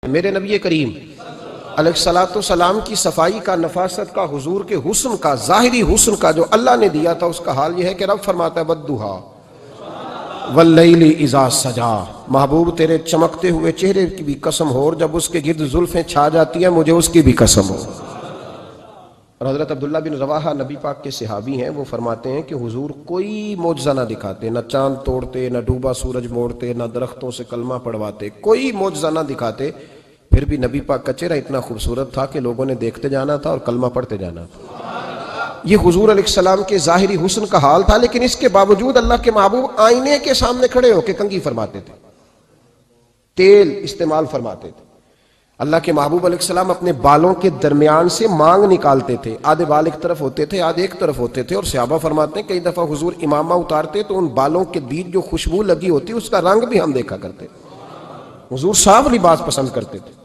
میرے نبی کریم علیہ الصلوۃ والسلام کی صفائی کا، نفاست کا، حضور کے حسن کا، ظاہری حسن کا جو اللہ نے دیا تھا، اس کا حال یہ ہے کہ رب فرماتا ہے وَالضُّحَىٰ وَاللَّيْلِ إِذَا سَجَىٰ، محبوب تیرے چمکتے ہوئے چہرے کی بھی قسم ہو، اور جب اس کے گرد زلفیں چھا جاتی ہیں مجھے اس کی بھی قسم ہو۔ اور حضرت عبداللہ بن رواحہ نبی پاک کے صحابی ہیں، وہ فرماتے ہیں کہ حضور کوئی معجزہ نہ دکھاتے، نہ چاند توڑتے، نہ ڈوبا سورج موڑتے، نہ درختوں سے کلمہ پڑھواتے، کوئی معجزہ نہ دکھاتے، پھر بھی نبی پاک کا چہرہ اتنا خوبصورت تھا کہ لوگوں نے دیکھتے جانا تھا اور کلمہ پڑھتے جانا تھا۔ یہ حضور علیہ السلام کے ظاہری حسن کا حال تھا، لیکن اس کے باوجود اللہ کے محبوب آئینے کے سامنے کھڑے ہو کے کنگھی فرماتے تھے، تیل استعمال فرماتے تھے۔ اللہ کے محبوب علیہ السلام اپنے بالوں کے درمیان سے مانگ نکالتے تھے، آدھے بال ایک طرف ہوتے تھے، آدھے ایک طرف ہوتے تھے، اور صحابہ فرماتے ہیں کئی دفعہ حضور امامہ اتارتے تو ان بالوں کے بیچ جو خوشبو لگی ہوتی اس کا رنگ بھی ہم دیکھا کرتے۔ حضور صاف لباس پسند کرتے تھے۔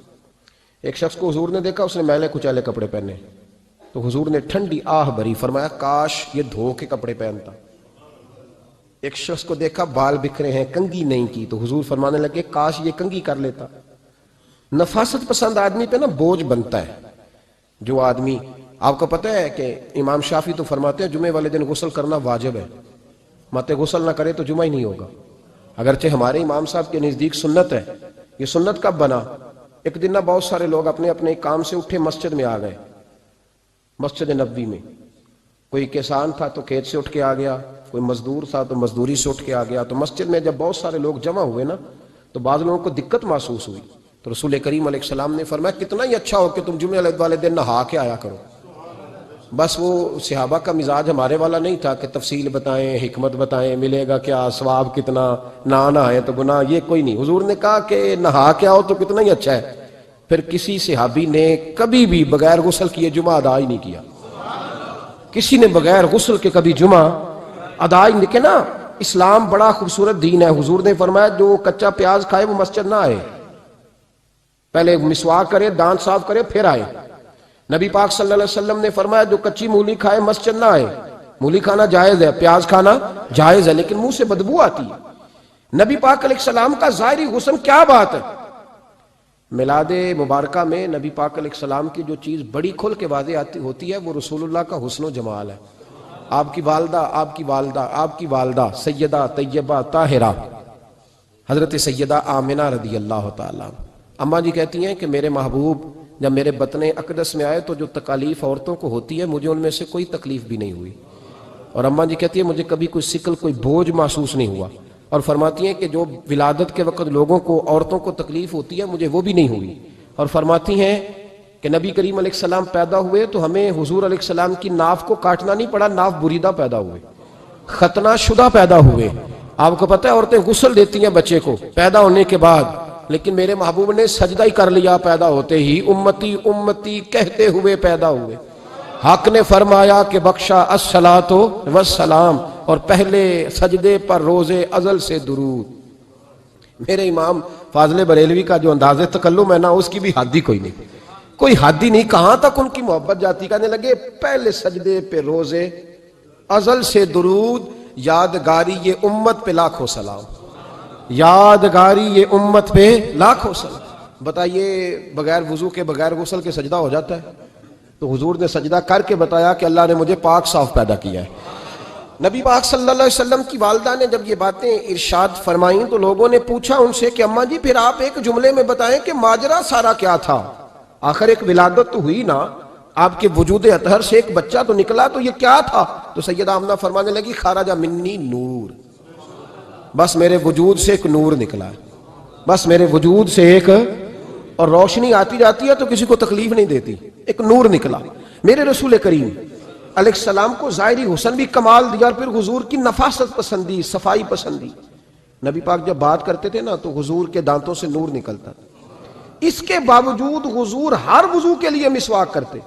ایک شخص کو حضور نے دیکھا، اس نے میلے کچیلے کپڑے پہنے، تو حضور نے ٹھنڈی آہ بھری، فرمایا کاش یہ دھو کے کپڑے پہنتا۔ ایک شخص کو دیکھا بال بکھرے ہیں، کنگھی نہیں کی، تو حضور فرمانے لگے کاش یہ کنگھی کر لیتا۔ نفاست پسند آدمی پہ نا بوجھ بنتا ہے۔ جو آدمی، آپ کو پتہ ہے کہ امام شافعی تو فرماتے ہیں جمعے والے دن غسل کرنا واجب ہے، مت غسل نہ کرے تو جمعہ ہی نہیں ہوگا۔ اگرچہ ہمارے امام صاحب کے نزدیک سنت ہے۔ یہ سنت کب بنا؟ ایک دن نہ بہت سارے لوگ اپنے اپنے کام سے اٹھے مسجد میں آ گئے، مسجد نبوی میں۔ کوئی کسان تھا تو کھیت سے اٹھ کے آ گیا، کوئی مزدور تھا تو مزدوری سے اٹھ کے آ گیا۔ تو مسجد میں جب بہت سارے لوگ جمع ہوئے نا، تو بعض لوگوں کو دقت محسوس ہوئی، تو رسول کریم علیہ السلام نے فرمایا کتنا ہی اچھا ہو کہ تم جمعے والے دن نہا کے آیا کرو۔ بس وہ صحابہ کا مزاج ہمارے والا نہیں تھا کہ تفصیل بتائیں، حکمت بتائیں، ملے گا کیا، ثواب کتنا، نہ نہائے تو گناہ، یہ کوئی نہیں۔ حضور نے کہا کہ نہا کے آؤ تو کتنا ہی اچھا ہے۔ پھر کسی صحابی نے کبھی بھی بغیر غسل کیے جمعہ ادا ہی نہیں کیا۔ کسی نے بغیر غسل کے کبھی جمعہ ادا ہی نہیں کیا نا۔ اسلام بڑا خوبصورت دین ہے۔ حضور نے فرمایا جو کچا پیاز کھائے وہ مسجد نہ آئے، پہلے مسواک کرے، دانت صاف کرے، پھر آئے۔ نبی پاک صلی اللہ علیہ وسلم نے فرمایا جو کچی مولی کھائے مسجد نہ آئے۔ مولی کھانا جائز ہے، پیاز کھانا جائز ہے، لیکن منہ سے بدبو آتی ہے۔ نبی پاک علیہ السلام کا ظاہری حسن کیا بات ہے۔ میلاد مبارکہ میں نبی پاک علیہ السلام کی جو چیز بڑی کھل کے واضح ہوتی ہے وہ رسول اللہ کا حسن و جمال ہے۔ آپ کی والدہ سیدہ طیبہ طاہرہ حضرت سیدہ آمنہ رضی اللہ تعالیٰ، اماں جی کہتی ہیں کہ میرے محبوب جب میرے بطن اقدس میں آئے تو جو تکالیف عورتوں کو ہوتی ہے مجھے ان میں سے کوئی تکلیف بھی نہیں ہوئی، اور اماں جی کہتی ہیں مجھے کبھی کوئی ثقل، کوئی بوجھ محسوس نہیں ہوا، اور فرماتی ہیں کہ جو ولادت کے وقت لوگوں کو، عورتوں کو تکلیف ہوتی ہے مجھے وہ بھی نہیں ہوئی، اور فرماتی ہیں کہ نبی کریم علیہ السلام پیدا ہوئے تو ہمیں حضور علیہ السلام کی ناف کو کاٹنا نہیں پڑا، ناف بریدہ پیدا ہوئے، ختنہ شدہ پیدا ہوئے۔ آپ کو پتہ ہے عورتیں غسل دیتی ہیں بچے کو پیدا ہونے کے بعد، لیکن میرے محبوب نے سجدہ ہی کر لیا پیدا ہوتے ہی، امتی امتی کہتے ہوئے پیدا ہوئے۔ حق نے فرمایا کہ بخشا الصلاۃ والسلام، اور پہلے سجدے پر روز ازل سے درود۔ میرے امام فاضل بریلوی کا جو انداز تکلم ہے نا، اس کی بھی حد ہی کوئی نہیں، کوئی حد ہی نہیں، کہاں تک ان کی محبت جاتی۔ کہنے لگے پہلے سجدے پہ روز ازل سے درود، یادگاری یہ امت پہ لاکھوں سلام، یادگاری یہ امت پہ لاکھوں سلام۔ بتائیے بغیر وضو کے، بغیر غسل کے سجدہ ہو جاتا ہے؟ تو حضور نے سجدہ کر کے بتایا کہ اللہ نے مجھے پاک صاف پیدا کیا ہے۔ نبی پاک صلی اللہ علیہ وسلم کی والدہ نے جب یہ باتیں ارشاد فرمائیں تو لوگوں نے پوچھا ان سے کہ اماں جی پھر آپ ایک جملے میں بتائیں کہ ماجرا سارا کیا تھا، آخر ایک ولادت تو ہوئی نا، آپ کے وجود اطہر سے ایک بچہ تو نکلا، تو یہ کیا تھا؟ تو سیدہ آمنہ فرمانے لگی خرج منی نور، بس میرے وجود سے ایک نور نکلا ہے، بس میرے وجود سے ایک، اور روشنی آتی جاتی ہے تو کسی کو تکلیف نہیں دیتی، ایک نور نکلا۔ میرے رسول کریم علیہ السلام کو ظاہری حسن بھی کمال دیا، اور پھر حضور کی نفاست پسندی، صفائی پسندی۔ نبی پاک جب بات کرتے تھے نا تو حضور کے دانتوں سے نور نکلتا تھا، اس کے باوجود حضور ہر وضو کے لیے مسواک کرتے۔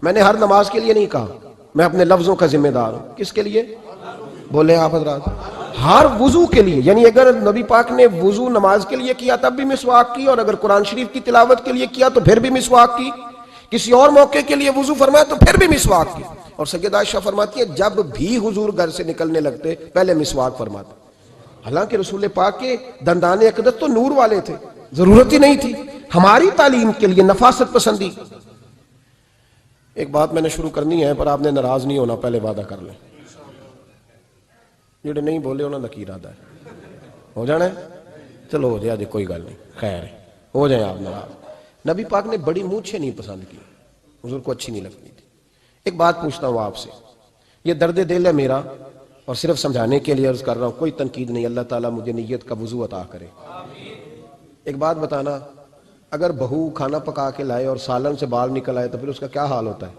میں نے ہر نماز کے لیے نہیں کہا، میں اپنے لفظوں کا ذمہ دار ہوں۔ کس کے لیے بولے آپ حضرات؟ ہر وضو کے لیے، یعنی اگر نبی پاک نے وضو نماز کے لیے کیا تب بھی مسواک کی، اور اگر قرآن شریف کی تلاوت کے لیے کیا تو پھر بھی مسواک کی، کسی اور موقع کے لیے وضو فرمایا تو پھر بھی مسواک کی۔ اور سیدہ عائشہ فرماتی ہے جب بھی حضور گھر سے نکلنے لگتے پہلے مسواک فرماتے۔ حالانکہ رسول پاک کے دندان اقدس تو نور والے تھے، ضرورت ہی نہیں تھی، ہماری تعلیم کے لیے نفاست پسندی. ایک بات میں نے شروع کرنی ہے پر آپ نے ناراض نہیں ہونا، پہلے وعدہ کر لیں. جڑے نہیں بولے انہوں نے کی ارادہ ہے ہو جانا ہے. چلو ہو جائے جی، کوئی گل نہیں، خیر ہے، ہو جائیں آپ ناراض. نبی پاک نے بڑی مونچھیں نہیں پسند کی، حضور کو اچھی نہیں لگتی تھی. ایک بات پوچھتا ہوں آپ سے، یہ درد دل ہے میرا اور صرف سمجھانے کے لیے عرض کر رہا ہوں، کوئی تنقید نہیں. اللہ تعالیٰ مجھے نیت کا وضو عطا کرے. ایک بات بتانا، اگر بہو کھانا پکا کے لائے اور سالن سے بال نکل آئے تو پھر اس کا کیا حال ہوتا ہے؟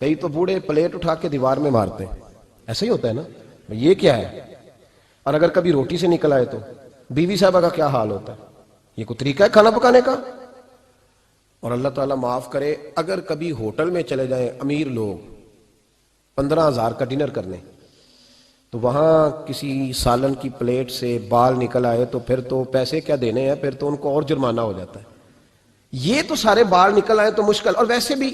کئی تو بوڑھے پلیٹ اٹھا کے دیوار میں مارتے ہیں، ایسا ہی ہوتا ہے نا. یہ کیا ہے؟ اور اگر کبھی روٹی سے نکل آئے تو بیوی صاحبہ کا کیا حال ہوتا ہے؟ یہ کوئی طریقہ ہے کھانا پکانے کا؟ اور اللہ تعالیٰ معاف کرے، اگر کبھی ہوٹل میں چلے جائیں امیر لوگ 15,000 کا ڈنر کرنے، تو وہاں کسی سالن کی پلیٹ سے بال نکل آئے تو پھر تو پیسے کیا دینے ہیں، پھر تو ان کو اور جرمانہ ہو جاتا ہے. یہ تو سارے بال نکل آئے تو مشکل. اور ویسے بھی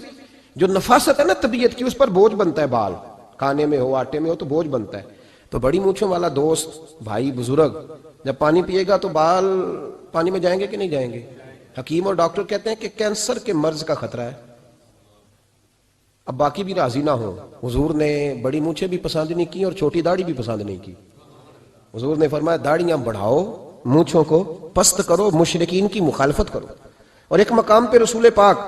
جو نفاست ہے نا طبیعت کی، اس پر بوجھ بنتا ہے. بال کھانے میں ہو، آٹے میں ہو تو بوجھ بنتا ہے. تو بڑی مونچھوں والا دوست، بھائی، بزرگ جب پانی پیے گا تو بال پانی میں جائیں گے کہ نہیں جائیں گے؟ حکیم اور ڈاکٹر کہتے ہیں کہ کینسر کے مرض کا خطرہ ہے. اب باقی بھی راضی نہ ہو، حضور نے بڑی مونچھیں بھی پسند نہیں کی اور چھوٹی داڑھی بھی پسند نہیں کی. حضور نے فرمایا داڑھیاں بڑھاؤ، مونچھوں کو پست کرو، مشرکین کی مخالفت کرو. اور ایک مقام پہ رسول پاک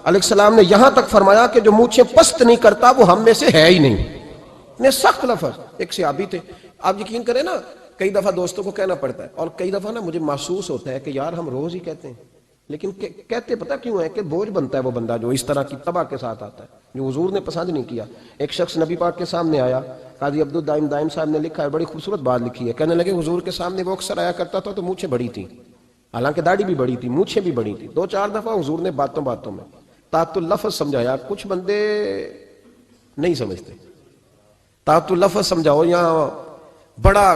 علیہ السلام نے یہاں تک فرمایا کہ جو مونچھیں پست نہیں کرتا وہ ہم میں سے ہے ہی نہیں. نے سخت لفظ. ایک صحابی تھے، آپ یقین کریں نا، کئی دفعہ دوستوں کو کہنا پڑتا ہے اور کئی دفعہ نا مجھے محسوس ہوتا ہے کہ یار ہم روز ہی کہتے ہیں، لیکن کہتے پتہ کیوں ہے کہ بوجھ بنتا ہے وہ بندہ جو اس طرح کی تباہ کے ساتھ آتا ہے، جو حضور نے پسند نہیں کیا. ایک شخص نبی پاک کے سامنے آیا، قاضی عبدالدائم دائم صاحب نے لکھا ہے، بڑی خوبصورت بات لکھی ہے. کہنے لگے حضور کے سامنے وہ اکثر آیا کرتا تھا تو مونچھیں بڑی تھی، حالانکہ داڑھی بھی بڑی تھی، مونچھیں بھی بڑی تھی. 2-4 دفعہ حضور نے باتوں میں تات اللفظ سمجھایا. کچھ بندے نہیں سمجھتے. تات اللفظ سمجھاؤ یا بڑا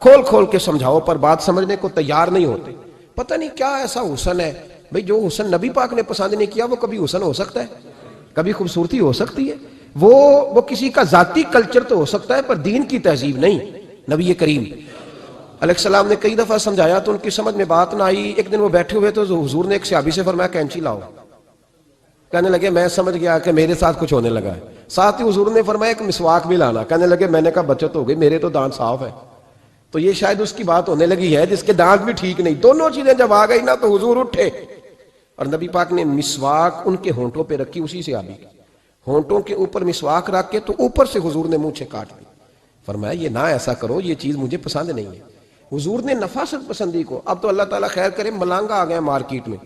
کھول کے سمجھاؤ پر بات سمجھنے کو تیار نہیں ہوتے. پتہ نہیں کیا ایسا حسن ہے بھئی، جو حسن نبی پاک نے پسند نہیں کیا وہ کبھی حسن ہو سکتا ہے، کبھی خوبصورتی ہو سکتی ہے. وہ کسی کا ذاتی کلچر تو ہو سکتا ہے پر دین کی تہذیب نہیں. نبی کریم علیہ السلام نے کئی دفعہ سمجھایا تو ان کی سمجھ میں بات نہ آئی. ایک دن وہ بیٹھے ہوئے تو حضور نے ایک صحابی سے فرمایا کینچی لاؤ. کہنے لگے میں سمجھ گیا کہ میرے ساتھ کچھ ہونے لگا ہے. ساتھ ہی حضور نے فرمایا ایک مسواک بھی لانا. کہنے لگے میں نے کہا بچت ہو گئی، میرے تو دانت صاف ہے. تو یہ شاید اس کی بات ہونے لگی ہے جس کے دانت بھی ٹھیک نہیں. دونوں چیزیں جب آ گئی نا تو حضور اٹھے اور نبی پاک نے مسواک ان کے ہونٹوں پہ رکھی. اسی سے آبی ہونٹوں کے اوپر مسواک رکھ کے تو اوپر سے حضور نے مونچھیں کاٹ دی. فرمایا یہ نہ ایسا کرو، یہ چیز مجھے پسند نہیں ہے. حضور نے نفاست پسندی کو. اب تو اللہ تعالیٰ خیر کرے ملانگا آ گئے مارکیٹ میں،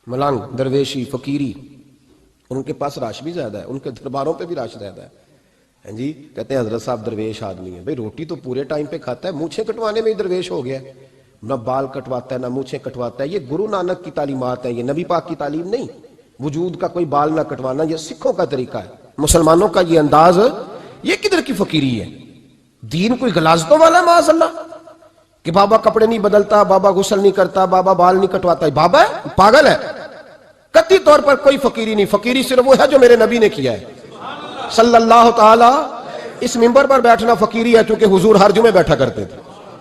ملانگ، درویشی، فقیری، اور ان کے پاس رش بھی زیادہ ہے، ان کے درباروں پہ بھی رش زیادہ ہے. ہاں جی، کہتے ہیں حضرت صاحب درویش آدمی ہے. بھئی روٹی تو پورے ٹائم پہ کھاتا ہے، مونچھیں کٹوانے میں ہی درویش ہو گیا ہے. نہ بال کٹواتا ہے نہ مونچھیں کٹواتا ہے. یہ گرو نانک کی تعلیمات ہیں، یہ نبی پاک کی تعلیم نہیں. وجود کا کوئی بال نہ کٹوانا یہ سکھوں کا طریقہ ہے، مسلمانوں کا یہ انداز. یہ کدھر کی فقیری ہے؟ دین کوئی غلاظتوں والا ہے معاذ اللہ، کہ بابا کپڑے نہیں بدلتا، بابا غسل نہیں کرتا، بابا بال نہیں کٹواتا. بابا ہے پاگل ہے. قطعی طور پر کوئی فقیری نہیں. فقیری صرف وہ ہے جو میرے نبی نے کیا ہے صلی اللہ تعالی. اس منبر پر بیٹھنا فقیری ہے چونکہ حضور ہر جمعے بیٹھا کرتے تھے.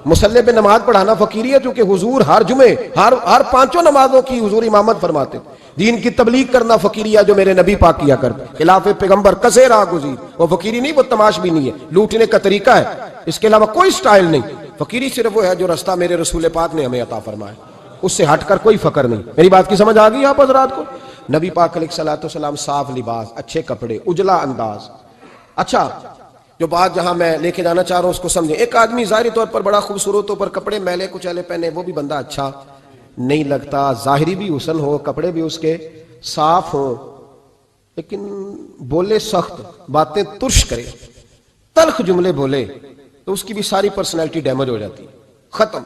مصلی پہ نماز پڑھانا فقیری ہے چونکہ حضور ہر جمعے ہر 5 نمازوں کی حضور امامت فرماتے تھے. دین کی تبلیغ کرنا فقیری ہے جو میرے نبی پاک کیا کرتے. خلاف پیغمبر کسے راہ گزیر، وہ فقیری نہیں، وہ تماش بھی نہیں ہے، لوٹنے کا طریقہ ہے، اس کے علاوہ کوئی سٹائل نہیں. فقیری صرف وہ ہے جو رستہ میرے رسول پاک نے ہمیں عطا فرمایا، اس سے ہٹ کر کوئی فقر نہیں. میری بات کی سمجھ آ گئی آپ حضرات کو؟ نبی پاک علیہ الصلوۃ والسلام صاف لباس، اچھے کپڑے، اجلا انداز. اچھا، جو بات جہاں میں لے کے جانا چاہ رہا ہوں اس کو سمجھیں. ایک آدمی ظاہری طور پر بڑا خوبصورت ہو پر کپڑے میلے کچیلے پہنے، وہ بھی بندہ اچھا نہیں لگتا. ظاہری بھی حسن ہو، کپڑے بھی اس کے صاف ہوں، لیکن بولے سخت، باتیں ترش کرے، تلخ جملے بولے تو اس کی بھی ساری پرسنالٹی ڈیمیج ہو جاتی، ختم.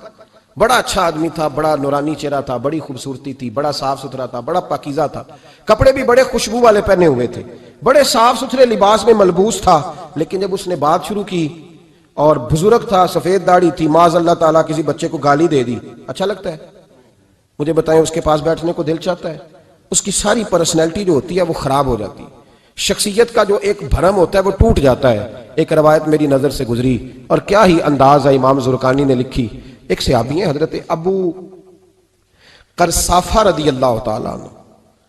بڑا اچھا آدمی تھا، بڑا نورانی چہرہ تھا، بڑی خوبصورتی تھی، بڑا صاف ستھرا تھا، بڑا پاکیزہ تھا، کپڑے بھی بڑے خوشبو والے پہنے ہوئے تھے، بڑے صاف ستھرے لباس میں ملبوس تھا. لیکن جب اس نے بات شروع کی اور بزرگ تھا، سفید داڑھی تھی، معاذ اللہ تعالیٰ کسی بچے کو گالی دے دی، اچھا لگتا ہے؟ مجھے بتائیں اس کے پاس بیٹھنے کو دل چاہتا ہے؟ اس کی ساری پرسنالٹی جو ہوتی ہے وہ خراب ہو جاتی ہے. شخصیت کا جو ایک بھرم ہوتا ہے وہ ٹوٹ جاتا ہے. ایک روایت میری نظر سے گزری اور کیا ہی انداز ہے، امام زرقانی نے لکھی. ایک صحابی ہیں حضرت ابو قرصافہ رضی اللہ تعالیٰ عنہ،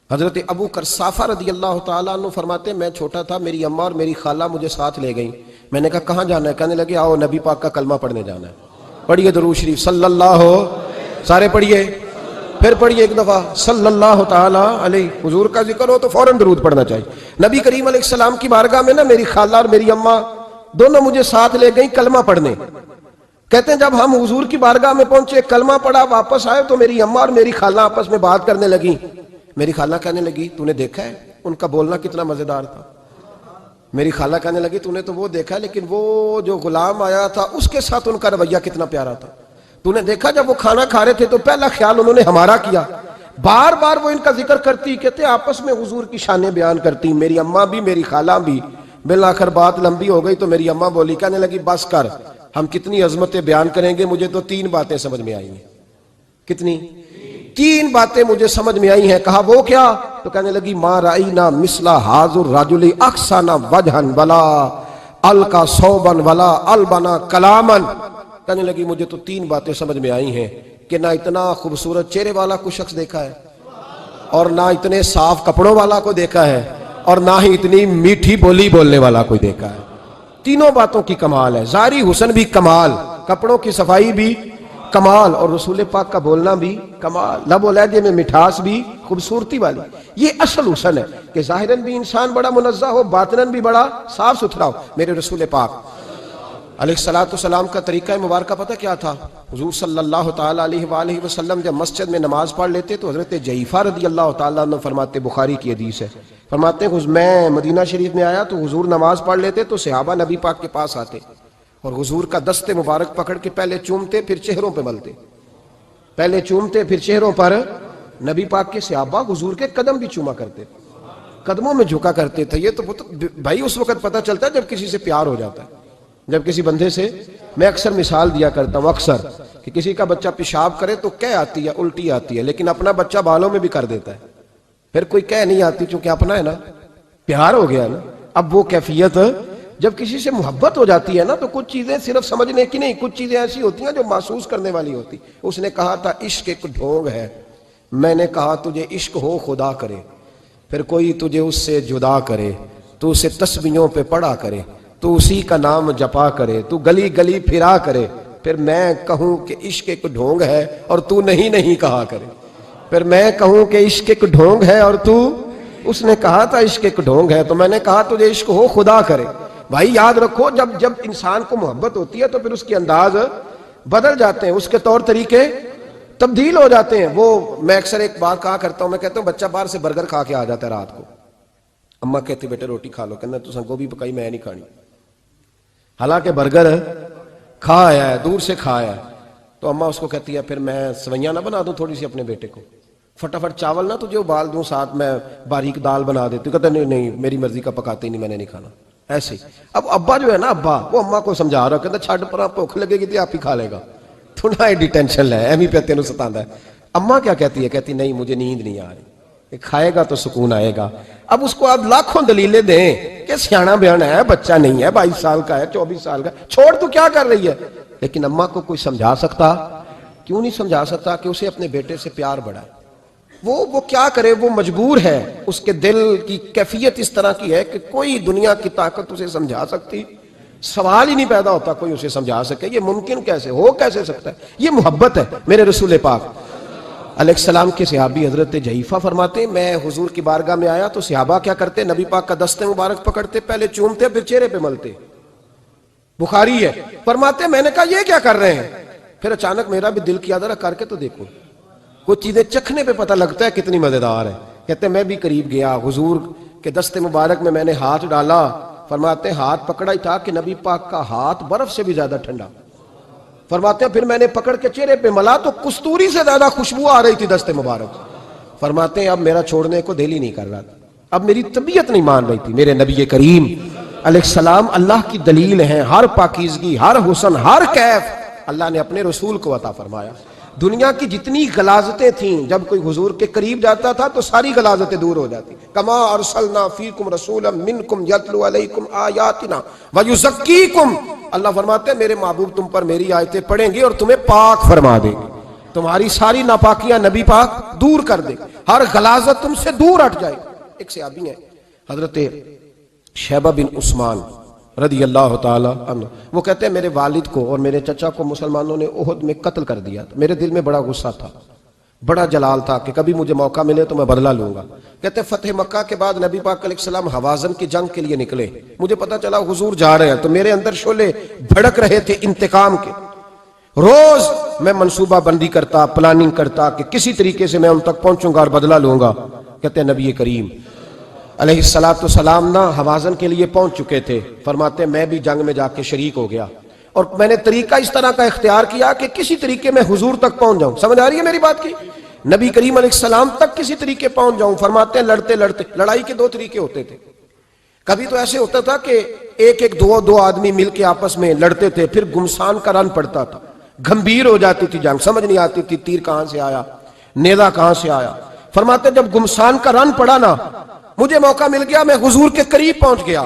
حضرت ابو قرصافہ رضی اللہ تعالیٰ عنہ فرماتے ہیں میں چھوٹا تھا، میری اماں اور میری خالہ مجھے ساتھ لے گئیں، میں نے کہا کہاں جانا ہے؟ کہنے لگے آؤ نبی پاک کا کلمہ پڑھنے جانا ہے۔ پڑھیے درود شریف صلی اللہ، سارے پڑھیے، پھر پڑھیے ایک دفعہ صلی اللہ تعالیٰ علیہ۔ حضور کا ذکر ہو تو فوراً درود پڑھنا چاہیے۔ نبی کریم علیہ السلام کی بارگاہ میں نا میری خالہ اور میری اماں دونوں مجھے ساتھ لے گئیں کلمہ پڑھنے۔ کہتے ہیں جب ہم حضور کی بارگاہ میں پہنچے، کلمہ پڑھا، واپس آئے تو میری اماں اور میری خالہ آپس میں بات کرنے لگی۔ میری خالہ کہنے لگی تو نے دیکھا ہے ان کا بولنا کتنا مزیدار تھا؟ میری خالہ کہنے لگی تو نے تو وہ دیکھا لیکن وہ جو غلام آیا تھا اس کے ساتھ ان کا رویہ کتنا پیارا تھا۔ تو نے دیکھا جب وہ کھانا کھا رہے تھے تو پہلا خیال انہوں نے ہمارا کیا۔ بار بار وہ ان کا ذکر کرتی، کہتے آپس میں حضور کی شانیں بیان کرتی، میری اماں بھی میری خالہ بھی۔ بالآخر بات لمبی ہو گئی تو میری اماں بولی، کہنے لگی بس کر، ہم کتنی عظمتیں بیان کریں گے، مجھے تو 3 باتیں سمجھ میں آئی ہیں۔ کتنی؟ 3 باتیں مجھے سمجھ میں آئی ہیں۔ کہا وہ کیا؟ تو کہنے لگی ما رأینا مثل ھذا الرجل احسن وجھا ولا القى ثوبا ولا البنا کلاما۔ کہنے لگی مجھے تو 3 باتیں سمجھ میں آئی ہیں کہ نہ اتنا خوبصورت چہرے والا کوئی شخص دیکھا ہے، اور نہ اتنے صاف کپڑوں والا کو دیکھا ہے، اور نہ ہی اتنی میٹھی بولی بولنے والا کوئی دیکھا ہے۔ تینوں باتوں کی کمال ہے، ظاہری حسن بھی کمال، کپڑوں کی صفائی بھی کمال، اور رسول پاک کا بولنا بھی کمال، لب و لہجے میں مٹھاس بھی خوبصورتی والی۔ یہ اصل حسن ہے کہ ظاہراً بھی انسان بڑا منزہ ہو، باطناً بھی بڑا صاف ستھرا ہو۔ میرے رسول پاک علیہ السلام کا طریقہ مبارکہ پتہ کیا تھا؟ حضور صلی اللہ تعالیٰ علیہ وآلہ وسلم جب مسجد میں نماز پڑھ لیتے تو حضرت جعفر رضی اللہ تعالیٰ عنہ فرماتے، بخاری کی حدیث ہے، فرماتے ہیں میں مدینہ شریف میں آیا تو حضور نماز پڑھ لیتے تو صحابہ نبی پاک کے پاس آتے اور حضور کا دست مبارک پکڑ کے پہلے چومتے پھر چہروں پہ ملتے، پہلے چومتے پھر چہروں پر۔ نبی پاک کے صحابہ حضور کے قدم بھی چوما کرتے، قدموں میں جھکا کرتے تھے۔ یہ تو بھائی اس وقت پتہ چلتا ہے جب کسی سے پیار ہو جاتا ہے، جب کسی بندے سے۔ میں اکثر مثال دیا کرتا ہوں اکثر کہ کسی کا بچہ پیشاب کرے تو کہہ آتی ہے، الٹی آتی ہے، لیکن اپنا بچہ بالوں میں بھی کر دیتا ہے، پھر کوئی کہہ نہیں آتی چونکہ اپنا ہے نا، پیار ہو گیا نا۔ اب وہ کیفیت جب کسی سے محبت ہو جاتی ہے نا تو کچھ چیزیں صرف سمجھنے کی نہیں، کچھ چیزیں ایسی ہوتی ہیں جو محسوس کرنے والی ہوتی۔ اس نے کہا تھا عشق ایک ڈھونگ ہے، میں نے کہا تجھے عشق ہو خدا کرے، پھر کوئی تجھے اس سے جدا کرے، تو اسے تسبیحوں پہ پڑھا کرے، تو اسی کا نام جپا کرے، تو گلی گلی پھرا کرے، پھر میں کہوں کہ عشق ایک ڈھونگ ہے اور تو نہیں کہا کرے، پھر میں کہوں کہ عشق ایک ڈھونگ ہے اور تو۔ اس نے کہا تھا عشق ایک ڈھونگ ہے تو میں نے کہا تجھے عشق ہو خدا کرے۔ بھائی یاد رکھو جب انسان کو محبت ہوتی ہے تو پھر اس کے انداز بدل جاتے ہیں، اس کے طور طریقے تبدیل ہو جاتے ہیں۔ وہ میں اکثر ایک بات کہا کرتا ہوں، میں کہتا ہوں بچہ باہر سے برگر کھا کے آ جاتا ہے رات کو، اماں کہتی بیٹے روٹی کھا لو، کہنا تو گوبھی پکائی میں نہیں کھانی، حالانکہ برگر کھا آیا ہے، دور سے کھا آیا ہے، تو اماں اس کو کہتی ہے پھر میں سوئیاں نہ بنا دوں تھوڑی سی اپنے بیٹے کو، فٹافٹ چاول نہ تجھے ابال دوں، ساتھ میں باریک دال بنا دیتی، کہتا نہیں میری مرضی کا پکاتے ہی نہیں، میں نے نہیں کھانا۔ ایسے اب ابا جو ہے نا، ابا وہ اماں کو سمجھا رہا، کہتا چھڈ پر بھوک لگے گی تو آپ ہی کھا لے گا، تھوڑا ایڈی ٹینشن لے ایویں پہ تینوں ستاندا ہے۔ اماں کیا کہتی ہے؟ کہتی نہیں مجھے نیند نہیں آ رہی، کھائے گا تو سکون آئے گا۔ اب اس کو آپ لاکھوں دلیلیں دیں کہ سیاںا بیانا ہے، بچہ نہیں ہے، 22 سال کا ہے، 24 سال کا، چھوڑ تو کیا کر رہی ہے؟ لیکن اماں کو کوئی سمجھا سکتا؟ کیوں نہیں سمجھا سکتا کہ اسے اپنے بیٹے سے پیار بڑھا ہے؟ وہ کیا کرے، وہ مجبور ہے، اس کے دل کی کیفیت اس طرح کی ہے کہ کوئی دنیا کی طاقت اسے سمجھا سکتی، سوال ہی نہیں پیدا ہوتا کوئی اسے سمجھا سکے۔ یہ ممکن کیسے ہو، کیسے سکتا ہے؟ یہ محبت ہے۔ میرے رسول پاک علیہ السلام کے صحابی حضرت جعفر فرماتے ہیں میں حضور کی بارگاہ میں آیا تو صحابہ کیا کرتے؟ نبی پاک کا دست مبارک پکڑتے، پہلے چومتے پھر چہرے پہ ملتے، بخاری ہے۔ فرماتے میں نے کہا یہ کیا کر رہے ہیں؟ پھر اچانک میرا بھی دل کیا ذرا کر کے تو دیکھو، کچھ چیزیں چکھنے پہ پتہ لگتا ہے کتنی مزیدار ہے۔ کہتے میں بھی قریب گیا، حضور کے دست مبارک میں نے ہاتھ ڈالا، فرماتے ہاتھ پکڑا ہی تھا کہ نبی پاک کا ہاتھ برف سے بھی زیادہ ٹھنڈا۔ فرماتے ہیں پھر میں نے پکڑ کے چہرے پہ ملا تو کستوری سے زیادہ خوشبو آ رہی تھی دست مبارک۔ فرماتے ہیں اب میرا چھوڑنے کو دل ہی نہیں کر رہا تھا، اب میری طبیعت نہیں مان رہی تھی۔ میرے نبی کریم علیہ السلام اللہ کی دلیل ہیں، ہر پاکیزگی، ہر حسن، ہر کیف اللہ نے اپنے رسول کو عطا فرمایا۔ دنیا کی جتنی غلاظتیں تھیں جب کوئی حضور کے قریب جاتا تھا تو ساری غلاظتیں دور ہو جاتی۔ کما ارسلنا فیکم رسولا منکم یتلو علیکم آیاتنا ویزکیکم، اللہ فرماتے ہیں میرے محبوب تم پر میری آیتیں پڑھیں گے اور تمہیں پاک فرما دیں گے۔ تمہاری ساری ناپاکیاں نبی پاک دور کر دے، ہر غلاظت تم سے دور ہٹ جائے۔ ایک صحابی ہیں حضرت شیبہ بن عثمان رضی اللہ تعالی عنہ، وہ کہتے ہیں میرے والد کو اور میرے چچا کو مسلمانوں نے احد میں قتل کر دیا تھا، میرے دل میں بڑا غصہ تھا، بڑا جلال تھا کہ کبھی مجھے موقع ملے تو میں بدلہ لوں گا۔ کہتے ہیں فتح مکہ کے بعد نبی پاک علیہ السلام حوازن کی جنگ کے لیے نکلے، مجھے پتا چلا حضور جا رہے ہیں، تو میرے اندر شعلے بھڑک رہے تھے انتقام کے۔ روز میں منصوبہ بندی کرتا، پلاننگ کرتا کہ کسی طریقے سے میں ان تک پہنچوں گا اور بدلہ لوں گا۔ کہتے ہیں نبی کریم علیہ السلام نہ حوازن کے لیے پہنچ چکے تھے، فرماتے ہیں میں بھی جنگ میں جا کے شریک ہو گیا، اور میں نے طریقہ اس طرح کا اختیار کیا کہ کسی طریقے میں حضور تک پہنچ جاؤں۔ سمجھ آ رہی ہے میری بات کی؟ نبی کریم علیہ السلام تک کسی طریقے پہنچ جاؤں۔ فرماتے ہیں لڑتے لڑتے، لڑائی کے دو طریقے ہوتے تھے، کبھی تو ایسے ہوتا تھا کہ ایک دو آدمی مل کے آپس میں لڑتے تھے، پھر گمسان کا رن پڑتا تھا، گھمبیر ہو جاتی تھی جنگ، سمجھ نہیں آتی تھی تیر کہاں سے آیا، نیزہ کہاں سے آیا۔ فرماتے جب گمسان کا رن پڑا نا، مجھے موقع مل گیا، میں حضور کے قریب پہنچ گیا۔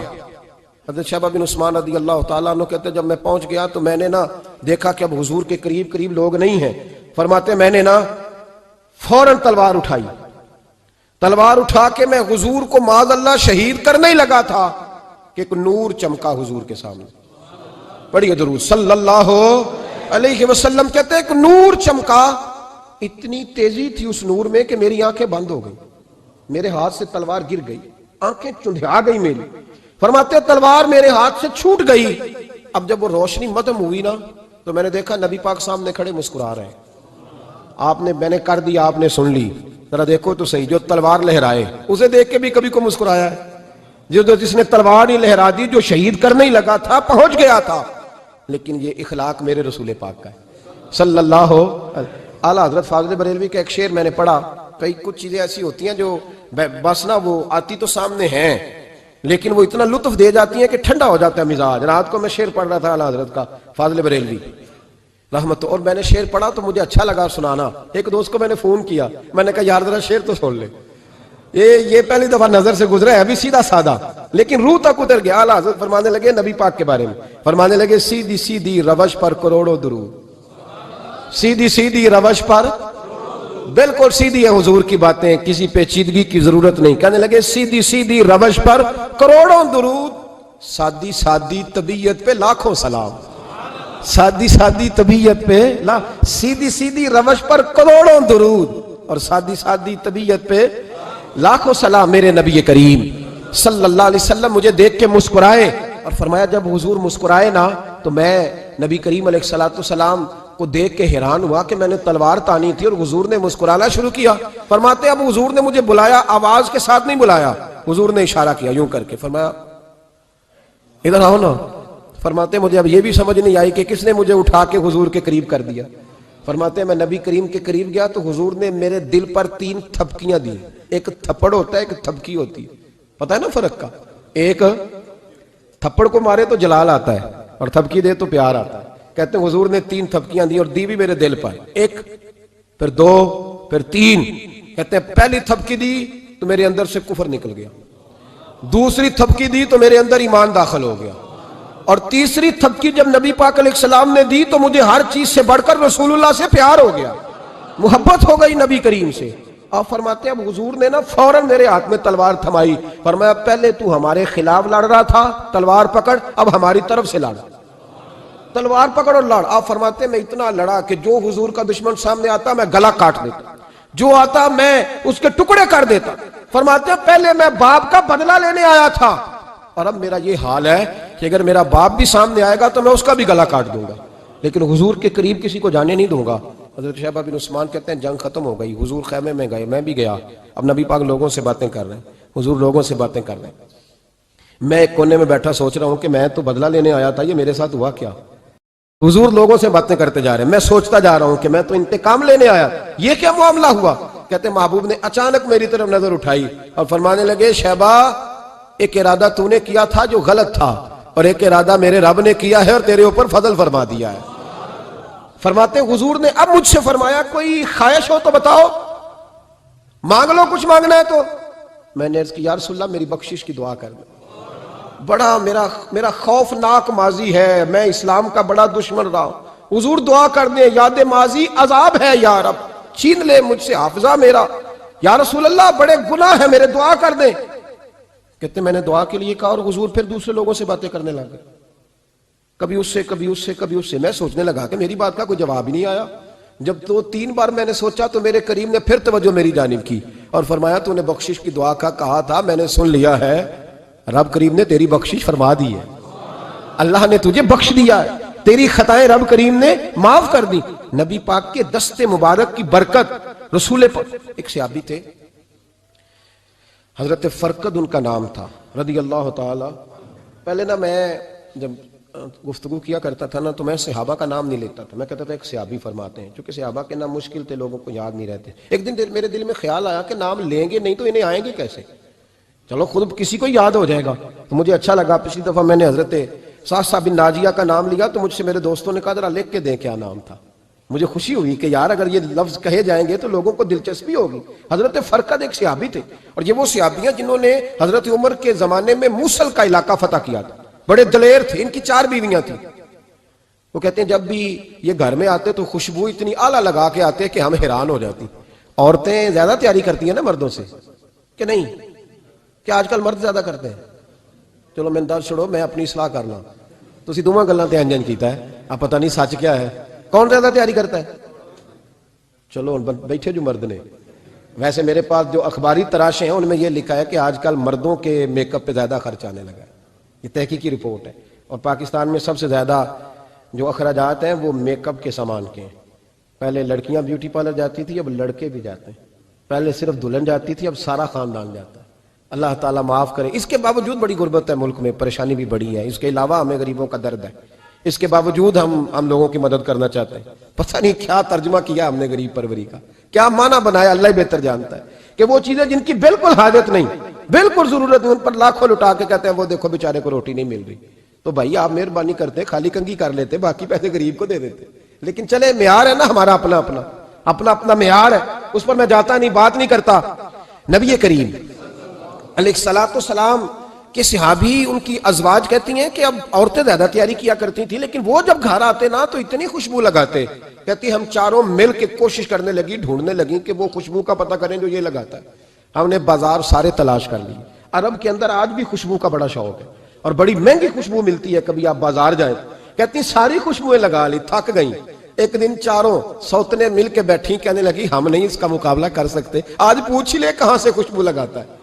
حضرت شیبہ بن عثمان رضی اللہ تعالیٰ عنہ کہتے جب میں پہنچ گیا تو میں نے نا دیکھا کہ اب حضور کے قریب لوگ نہیں ہیں۔ فرماتے میں نے نا فوراً تلوار اٹھائی، تلوار اٹھا کے میں حضور کو معاذ اللہ شہید کرنے ہی لگا تھا کہ ایک نور چمکا حضور کے سامنے۔ پڑھیے درود صلی اللہ علیہ وسلم۔ کہتے ایک نور چمکا، اتنی تیزی تھی اس نور میں کہ میری آنکھیں بند ہو گئی، میرے ہاتھ سے تلوار گر گئی، آنکھیں چندھا گئی میری۔ فرماتے تلوار میرے ہاتھ سے چھوٹ گئی۔ اب جب وہ روشنی مدھم ہوئی نا تو میں نے دیکھا نبی پاک سامنے کھڑے مسکرا رہے ہیں۔ میں نے کر دیا، آپ نے سن لی، ذرا دیکھو تو صحیح، جو تلوار لہرائے اسے دیکھ کے بھی کبھی کو مسکرایا ہے؟ جس نے تلوار ہی لہرا دی، جو شہید کرنے ہی لگا تھا، پہنچ گیا تھا۔ لیکن یہ اخلاق میرے رسول پاک کا ہے صلی اللہ اعلیٰ حضرت فاضل بریلوی کا ایک شعر میں نے پڑھا۔ کئی کچھ چیزیں ایسی ہوتی ہیں جو بس نا وہ آتی تو سامنے ہیں لیکن وہ اتنا لطف دے جاتی ہیں کہ ٹھنڈا ہو جاتا ہے مزاج۔ رات کو میں شعر پڑھ رہا تھا اعلیٰ حضرت کا فاضل بریلوی رحمت، اور میں نے شعر پڑھا تو مجھے اچھا لگا سنانا۔ ایک دوست کو میں نے فون کیا، میں نے کہا یار ذرا شعر تو سن لے، یہ پہلی دفعہ نظر سے گزرا ہے، ابھی سیدھا سادہ لیکن روح تک اتر گیا۔ اعلیٰ حضرت فرمانے لگے نبی پاک کے بارے میں، فرمانے لگے سیدھی سیدھی روش پر کروڑوں درود، سیدھی سیدھی روش پر، بالکل سیدھی ہے حضور کی باتیں، کسی پیچیدگی کی ضرورت نہیں۔ کہنے لگے سیدھی سیدھی روش پر کروڑوں درود، سادی سادی طبیعت پہ لاکھوں سلام، سادی سادی طبیعت پہ سیدھی سیدھی روش پر کروڑوں درود اور سادی سادی طبیعت پہ لاکھوں سلام۔ میرے نبی کریم صلی اللہ علیہ وسلم مجھے دیکھ کے مسکرائے، اور فرمایا جب حضور مسکرائے نا تو میں نبی کریم علیہ السلام کو دیکھ کے حیران ہوا کہ میں نے تلوار تانی تھی اور حضور نے مسکرانا شروع کیا۔ فرماتے اب حضور نے مجھے بلایا، آواز کے ساتھ نہیں بلایا، حضور نے اشارہ کیا یوں کر کے، فرمایا ادھر آؤ نا۔ فرماتے مجھے اب یہ بھی سمجھ نہیں آئی کہ کس نے مجھے اٹھا کے حضور کے قریب کر دیا۔ فرماتے میں نبی کریم کے قریب گیا تو حضور نے میرے دل پر 3 تھپکیاں دی، ایک تھپڑ ہوتا ہے ایک تھپکی ہوتی ہے، پتہ ہے نا فرق کا؟ ایک تھپڑ کو مارے تو جلال آتا ہے اور تھپکی دے تو پیار آتا ہے۔ کہتے ہیں حضور نے 3 تھپکیاں دی اور دی بھی میرے دل پر، 1 پھر 2 پھر 3۔ کہتے ہیں پہلی تھپکی دی تو میرے اندر سے کفر نکل گیا، دوسری تھپکی دی تو میرے اندر ایمان داخل ہو گیا، اور تیسری تھپکی جب نبی پاک علیہ السلام نے دی تو مجھے ہر چیز سے بڑھ کر رسول اللہ سے پیار ہو گیا، محبت ہو گئی نبی کریم سے۔ آپ فرماتے ہیں اب حضور نے نا فوراً میرے ہاتھ میں تلوار تھمائی، فرمایا پہلے تو ہمارے خلاف لڑ رہا تھا، تلوار پکڑ، اب ہماری طرف سے لڑ، تلوار پکڑ اور لڑ۔ آپ فرماتے ہیں میں اتنا لڑا کہ جو حضور کا دشمن سامنے آتا میں گلا کاٹ دیتا، جو آتا میں اس کے ٹکڑے کر دیتا۔ فرماتے ہیں پہلے میں باپ کا بدلہ لینے آیا تھا اور اب میرا یہ حال ہے کہ اگر میرا باپ بھی سامنے آئے گا تو میں اس کا بھی گلا کاٹ دوں گا، لیکن حضور کے قریب کسی کو جانے نہیں دوں گا۔ حضرت شیبہ بن عثمان کہتے ہیں جنگ ختم ہو گئی، حضور خیمے میں گئے، میں بھی گیا، اب نبی پاک لوگوں سے باتیں کر رہے ہیں، حضور لوگوں سے باتیں کر رہے ہیں، میں ایک کونے میں بیٹھا سوچ رہا ہوں کہ میں تو بدلہ لینے آیا تھا، یہ میرے ساتھ ہوا کیا؟ حضور لوگوں سے باتیں کرتے جا رہے ہیں، میں سوچتا جا رہا ہوں کہ میں تو انتقام لینے آیا، یہ کیا معاملہ ہوا؟ کہتے محبوب نے اچانک میری طرف نظر اٹھائی اور فرمانے لگے شیبہ ایک ارادہ تو نے کیا تھا جو غلط تھا، اور ایک ارادہ میرے رب نے کیا ہے اور تیرے اوپر فضل فرما دیا ہے۔ فرماتے حضور نے اب مجھ سے فرمایا کوئی خواہش ہو تو بتاؤ، مانگ لو کچھ مانگنا ہے تو۔ میں نے عرض کی یا رسول اللہ میری بخشش کی دعا کر دیں، بڑا میرا خوفناک ماضی ہے، میں اسلام کا بڑا دشمن رہا ہوں، حضور دعا کر دیں یاد ماضی عذاب ہے یا رب، چھین لے مجھ سے حافظہ میرا، یا رسول اللہ بڑے گناہ ہیں میرے، دعا کر دیں۔ کہتے میں نے دعا کے لیے کہا اور حضور پھر دوسرے لوگوں سے باتیں کرنے لگ گئے، کبھی اس سے کبھی اس سے کبھی اس سے۔ میں سوچنے لگا کہ میری بات کا کوئی جواب ہی نہیں آیا۔ جب 2-3 بار میں نے سوچا تو میرے کریم نے پھر توجہ میری جانب کی اور فرمایا تو نے بخشش کی دعا کا کہا تھا، میں نے سن لیا ہے، رب کریم نے تیری بخشش فرما دی ہے، اللہ نے تجھے بخش دیا ہے، تیری خطائیں رب کریم نے معاف کر دی۔ نبی پاک کے دست مبارک کی برکت، رسول پاک۔ ایک صحابی تھے حضرت فرقد ان کا نام تھا رضی اللہ تعالی۔ پہلے نا میں جب گفتگو کیا کرتا تھا نا تو میں صحابہ کا نام نہیں لیتا تھا، میں کہتا تھا ایک صحابی فرماتے ہیں، چونکہ صحابہ کے نام مشکل تھے، لوگوں کو یاد نہیں رہتے۔ ایک دن میرے دل میں خیال آیا کہ نام لیں گے نہیں تو انہیں آئیں گے کیسے، چلو خود کسی کو یاد ہو جائے گا۔ تو مجھے اچھا لگا، پچھلی دفعہ میں نے حضرت سعد بن ناجیہ کا نام لیا تو مجھ سے میرے دوستوں نے کہا ذرا لکھ کے دیں کیا نام تھا۔ مجھے خوشی ہوئی کہ یار اگر یہ لفظ کہے جائیں گے تو لوگوں کو دلچسپی ہوگی۔ حضرت فرقد ایک صحابی تھے اور یہ وہ صحابیاں جنہوں نے حضرت عمر کے زمانے میں موصل کا علاقہ فتح کیا تھا، بڑے دلیر تھے، ان کی 4 بیویاں تھیں۔ وہ کہتے ہیں جب بھی یہ گھر میں آتے تو خوشبو اتنی اعلیٰ لگا کے آتے کہ ہم حیران ہو جاتی۔ عورتیں زیادہ تیاری کرتی ہیں نا مردوں سے کہ نہیں؟ کیا آج کل مرد زیادہ کرتے ہیں؟ چلو میں دس چھوڑو، میں اپنی اصلاح کرنا، تسی دوواں گلاں تے انجن کیتا ہے، اب پتہ نہیں سچ کیا ہے، کون زیادہ تیاری کرتا ہے؟ چلو بیٹھے جو مرد نے، ویسے میرے پاس جو اخباری تراشے ہیں ان میں یہ لکھا ہے کہ آج کل مردوں کے میک اپ پہ زیادہ خرچ آنے لگا ہے، یہ تحقیقی رپورٹ ہے۔ اور پاکستان میں سب سے زیادہ جو اخراجات ہیں وہ میک اپ کے سامان کے ہیں۔ پہلے لڑکیاں بیوٹی پارلر جاتی تھی، اب لڑکے بھی جاتے ہیں۔ پہلے صرف دلہن جاتی تھی، اب سارا خاندان جاتا ہے۔ اللہ تعالیٰ معاف کرے۔ اس کے باوجود بڑی غربت ہے ملک میں، پریشانی بھی بڑی ہے، اس کے علاوہ ہمیں غریبوں کا درد ہے، اس کے باوجود ہم لوگوں کی مدد کرنا چاہتے ہیں۔ پتہ نہیں کیا ترجمہ کیا ہم نے غریب پروری کا، کیا معنی بنایا، اللہ ہی بہتر جانتا ہے کہ وہ چیزیں جن کی بالکل حاجت نہیں، بالکل ضرورت نہیں، ان پر لاکھوں لٹا کے کہتے ہیں وہ دیکھو بیچارے کو روٹی نہیں مل رہی۔ تو بھائی آپ مہربانی کرتے خالی کنگھی کر لیتے، باقی پیسے غریب کو دے دیتے۔ لیکن چلے معیار ہے نا ہمارا اپنا معیار ہے، اس پر میں جاتا نہیں، بات نہیں کرتا۔ نبی کریم علیہ الصلوۃ والسلام کے صحابی ان کی ازواج کہتی ہیں کہ اب عورتیں زیادہ تیاری کیا کرتی تھیں، لیکن وہ جب گھر آتے نا تو اتنی خوشبو لگاتے، کہتی ہم چاروں مل کے کوشش کرنے لگی، ڈھونڈنے لگی کہ وہ خوشبو کا پتہ کریں جو یہ لگاتا ہے۔ ہم نے بازار سارے تلاش کر لیے۔ عرب کے اندر آج بھی خوشبو کا بڑا شوق ہے اور بڑی مہنگی خوشبو ملتی ہے، کبھی آپ بازار جائیں، کہتی ساری خوشبوئیں لگا لی، تھک گئیں۔ ایک دن چاروں سوتنے مل کے بیٹھی، کہنے لگی ہم نہیں اس کا مقابلہ کر سکتے، آج پوچھ ہی لے کہاں سے خوشبو لگاتا ہے،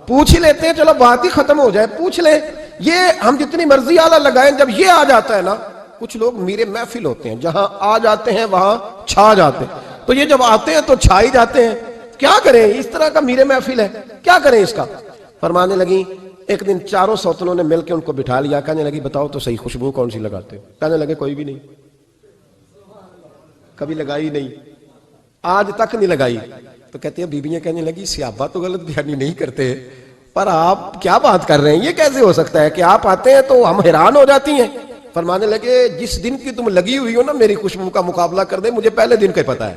پوچھ ہی لیتے ہیں، چلو بات ہی ختم ہو جائے، پوچھ لیں۔ یہ ہم جتنی مرضی آلہ لگائیں، جب یہ آ جاتا ہے نا، کچھ لوگ میرے محفل ہوتے ہیں، جہاں آ جاتے ہیں وہاں چھا جاتے ہیں، تو یہ جب آتے ہیں تو چھا ہی جاتے ہیں۔ کیا کریں، اس طرح کا میرے محفل ہے، کیا کریں اس کا؟ فرمانے لگی ایک دن چاروں سوتنوں نے مل کے ان کو بٹھا لیا، کہنے لگی بتاؤ تو صحیح خوشبو کون سی لگاتے ہو؟ کہنے لگے کوئی بھی نہیں، کبھی لگائی نہیں، آج تک نہیں لگائی۔ تو کہتے ہیں بیویاں کہنے لگی صحابہ تو غلط بیانی نہیں کرتے، پر آپ کیا بات کر رہے ہیں، یہ کیسے ہو سکتا ہے کہ آپ آتے ہیں تو ہم حیران ہو جاتی ہیں۔ فرمانے لگے جس دن کی تم لگی ہوئی ہو نا میری خوشبو کا مقابلہ کر دے، مجھے پہلے دن کا پتا ہے۔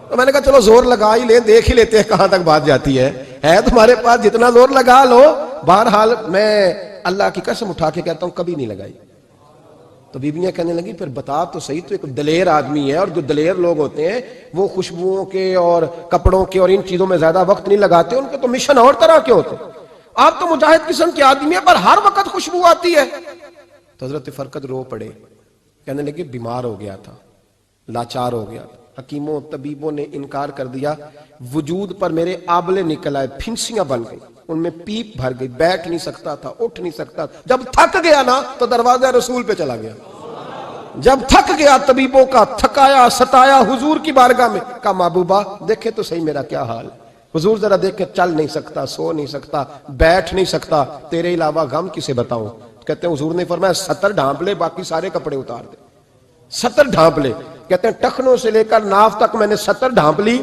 تو میں نے کہا چلو زور لگا ہی لیں، دیکھ ہی لیتے ہیں کہاں تک بات جاتی ہے تمہارے پاس، جتنا زور لگا لو۔ بہرحال میں اللہ کی قسم اٹھا کے کہتا ہوں کبھی نہیں لگائی۔ تو بیویاں کہنے لگی پھر بتا تو صحیح، تو ایک دلیر آدمی ہے، اور جو دلیر لوگ ہوتے ہیں وہ خوشبوؤں کے اور کپڑوں کے اور ان چیزوں میں زیادہ وقت نہیں لگاتے، ان کے تو مشن اور طرح کے ہوتے۔ آپ تو مجاہد قسم کے آدمی ہیں پر ہر وقت خوشبو آتی ہے۔ تو حضرت فرقد رو پڑے، کہنے لگے بیمار ہو گیا تھا، لاچار ہو گیا تھا، حکیموں طبیبوں نے انکار کر دیا، وجود پر میرے آبلے نکل آئے، پھنسیاں بن گئی، ان میں پیپ بھر گئی، بیٹھ نہیں سکتا تھا، اٹھ نہیں سکتا تھا۔ جب تھک گیا نا تو دروازہ رسول پہ چلا گیا، جب تھک گیا طبیبوں کا تھکایا ستایا حضور کی بارگاہ میں، کہا محبوبہ دیکھے تو صحیح میرا کیا حال ہے۔ حضور ذرا دیکھ کے چل نہیں سکتا، سو نہیں سکتا، بیٹھ نہیں سکتا، تیرے علاوہ غم کسے بتاؤں؟ کہتے ہیں حضور نے فرمایا 70 ڈھانپ لے، باقی سارے کپڑے اتار دے۔ 70 ڈھانپ لے، کہتے ہیں ٹخنوں سے لے کر ناف تک میں نے 70 ڈھانپ لی،